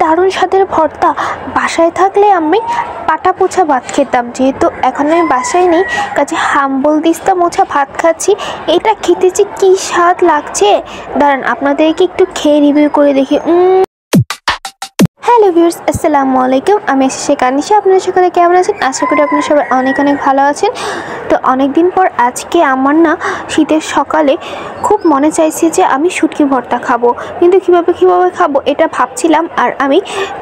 দারুণ স্বাদের ভর্তা। বাসায় থাকলে আমি পাটা পোছা ভাত খেতাম, যেহেতু এখন আমি বাসায় নেই কাজে হাম্বল দিস্তা মোছা ভাত খাচ্ছি। এটা খেতে যে কী স্বাদ লাগছে, দাঁড়ান আপনাদেরকে একটু খেয়ে রিভিউ করে দেখি। হ্যালো ভিউয়ার্স, আসসালামু আলাইকুম। আমি শেখ আনিশা। আপনারা সকলে কেমন আছেন? আশা করি আপনারা সবাই অনেক অনেক ভালো আছেন। তো অনেক দিন পর আজকে আমার না শীতের সকালে খুব মনে চাইছে যে আমি শুটকি ভর্তা খাবো, কিন্তু কিভাবে খাবো এটা ভাবছিলাম। আর আমি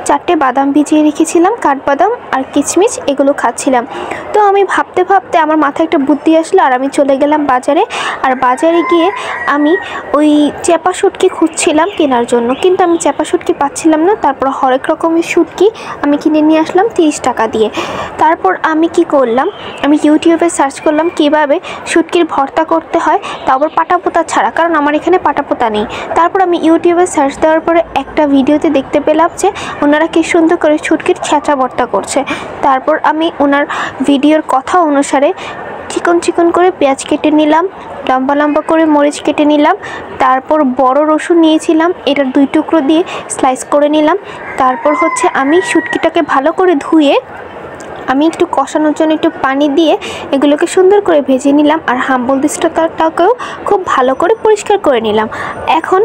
4টে বাদাম ভিজিয়ে রেখেছিলাম, কাঠবাদাম আর কিশমিশ, এগুলো খাচ্ছিলাম। তো আমি ভাবতে ভাবতে আমার মাথায় একটা বুদ্ধি আসলো, আর আমি চলে গেলাম বাজারে। আর বাজারে গিয়ে আমি ওই চেপা শুটকি খুঁজছিলাম কেনার জন্য, কিন্তু আমি চেপা শুটকি পাচ্ছিলাম না। তারপর হরেক রকমের শুটকি আমি কিনে নিয়ে আসলাম 30 টাকা দিয়ে। তারপর আমি কি করলাম, আমি ইউটিউবে সার্চ করলাম কিভাবে শুটকির ভর্তা করতে হয়, তারপর পাটাপোতা ছাড়া, কারণ আমার এখানে পাটাপোতা নেই। তারপর আমি ইউটিউবে সার্চ দেওয়ার পরে একটা ভিডিওতে দেখতে পেলাম যে ওনারা কি সুন্দর করে শুটকির ছেঁচা ভর্তা করছে। তারপর আমি ওনার ভিডিওর কথা অনুসারে চিকন চিকন করে পেঁয়াজ কেটে নিলাম, লম্বা লম্বা করে মরিচ কেটে নিলাম, তারপর বড় রসুন নিয়েছিলাম, এটার 2 টুকরো দিয়ে স্লাইস করে নিলাম। তারপর হচ্ছে আমি শুটকিটাকে ভালো করে ধুয়ে আমি একটু কষানোর জন্য একটু পানি দিয়ে এগুলোকে সুন্দর করে ভেজে নিলাম। আর হাম্বল দিস্তাটাকেও খুব ভালো করে পরিষ্কার করে নিলাম। এখন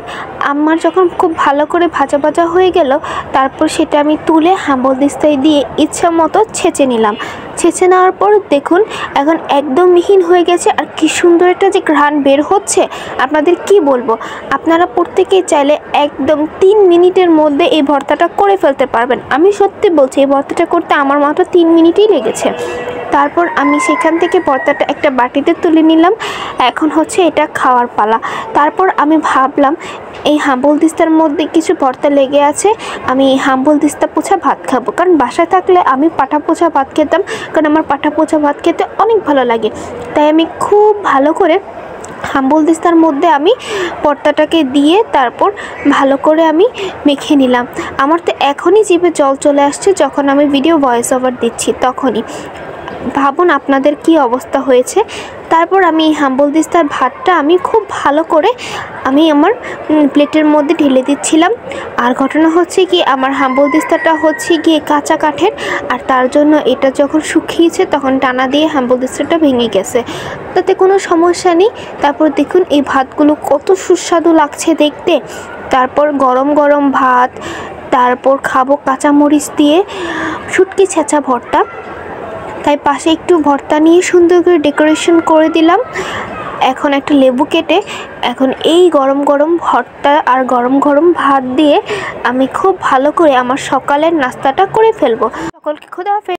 আমার যখন খুব ভালো করে ভাজা ভাজা হয়ে গেল, তারপর সেটা আমি তুলে হাম্বল দিস্তায় দিয়ে ইচ্ছা মতো ছেঁচে নিলাম। ছেঁচে নেওয়ার পর দেখুন এখন একদম মিহিন হয়ে গেছে, আর কি সুন্দর একটা যে ঘ্রাণ বের হচ্ছে আপনাদের কি বলবো। আপনারা প্রত্যেকেই চাইলে একদম 3 মিনিটের মধ্যে এই ভর্তাটা করে ফেলতে পারবেন। আমি সত্যি বলছি, এই ভর্তাটা করতে আমার মাত্র 3 মিনিটই লেগেছে। তারপর আমি সেখান থেকে ভর্তাটা একটা বাটিতে তুলে নিলাম। এখন হচ্ছে এটা খাওয়ার পালা। তারপর আমি ভাবলাম এই হাম্বল দিস্তার মধ্যে কিছু ভর্তা লেগে আছে, আমি এই হাম্বল দিস্তা পোছা ভাত খাবো। কারণ বাসায় থাকলে আমি পাটা পোছা ভাত খেতাম, কারণ আমার পাটা পোছা ভাত খেতে অনেক ভালো লাগে। তাই আমি খুব ভালো করে হাম্বল দিস্তার মধ্যে আমি ভর্তাটাকে দিয়ে তারপর ভালো করে আমি মেখে নিলাম। আমার তো এখনই জিভে জল চলে আসছে, যখন আমি ভিডিও ভয়েস ওভার দিচ্ছি তখনই। ভাবুন আপনাদের কি অবস্থা হয়েছে। তারপর আমি হাম্বল দিস্তার ভাতটা আমি খুব ভালো করে আমি আমার প্লেটের মধ্যে ঢেলে দিচ্ছিলাম। আর ঘটনা হচ্ছে কি, আমার হাম্বল দিস্তাটা হচ্ছে গিয়ে কাঁচা কাঠের, আর তার জন্য এটা যখন শুকিয়েছে তখন টানা দিয়ে হাম্বল দিস্তাটা ভেঙে গেছে, তাতে কোনো সমস্যা নেই। তারপর দেখুন এই ভাতগুলো কত সুস্বাদু লাগছে দেখতে। তারপর গরম গরম ভাত, তারপর খাবো কাঁচামরিচ দিয়ে শুটকি ছেঁচা ভর্তা। তাই পাশে একটু ভর্তা নিয়ে সুন্দর করে ডেকোরেশন করে দিলাম। এখন একটা লেবু কেটে এখন এই গরম গরম ভর্তা আর গরম গরম ভাত দিয়ে আমি খুব ভালো করে আমার সকালের নাস্তাটা করে ফেলবো। সকলকে খোদা হাফেজ।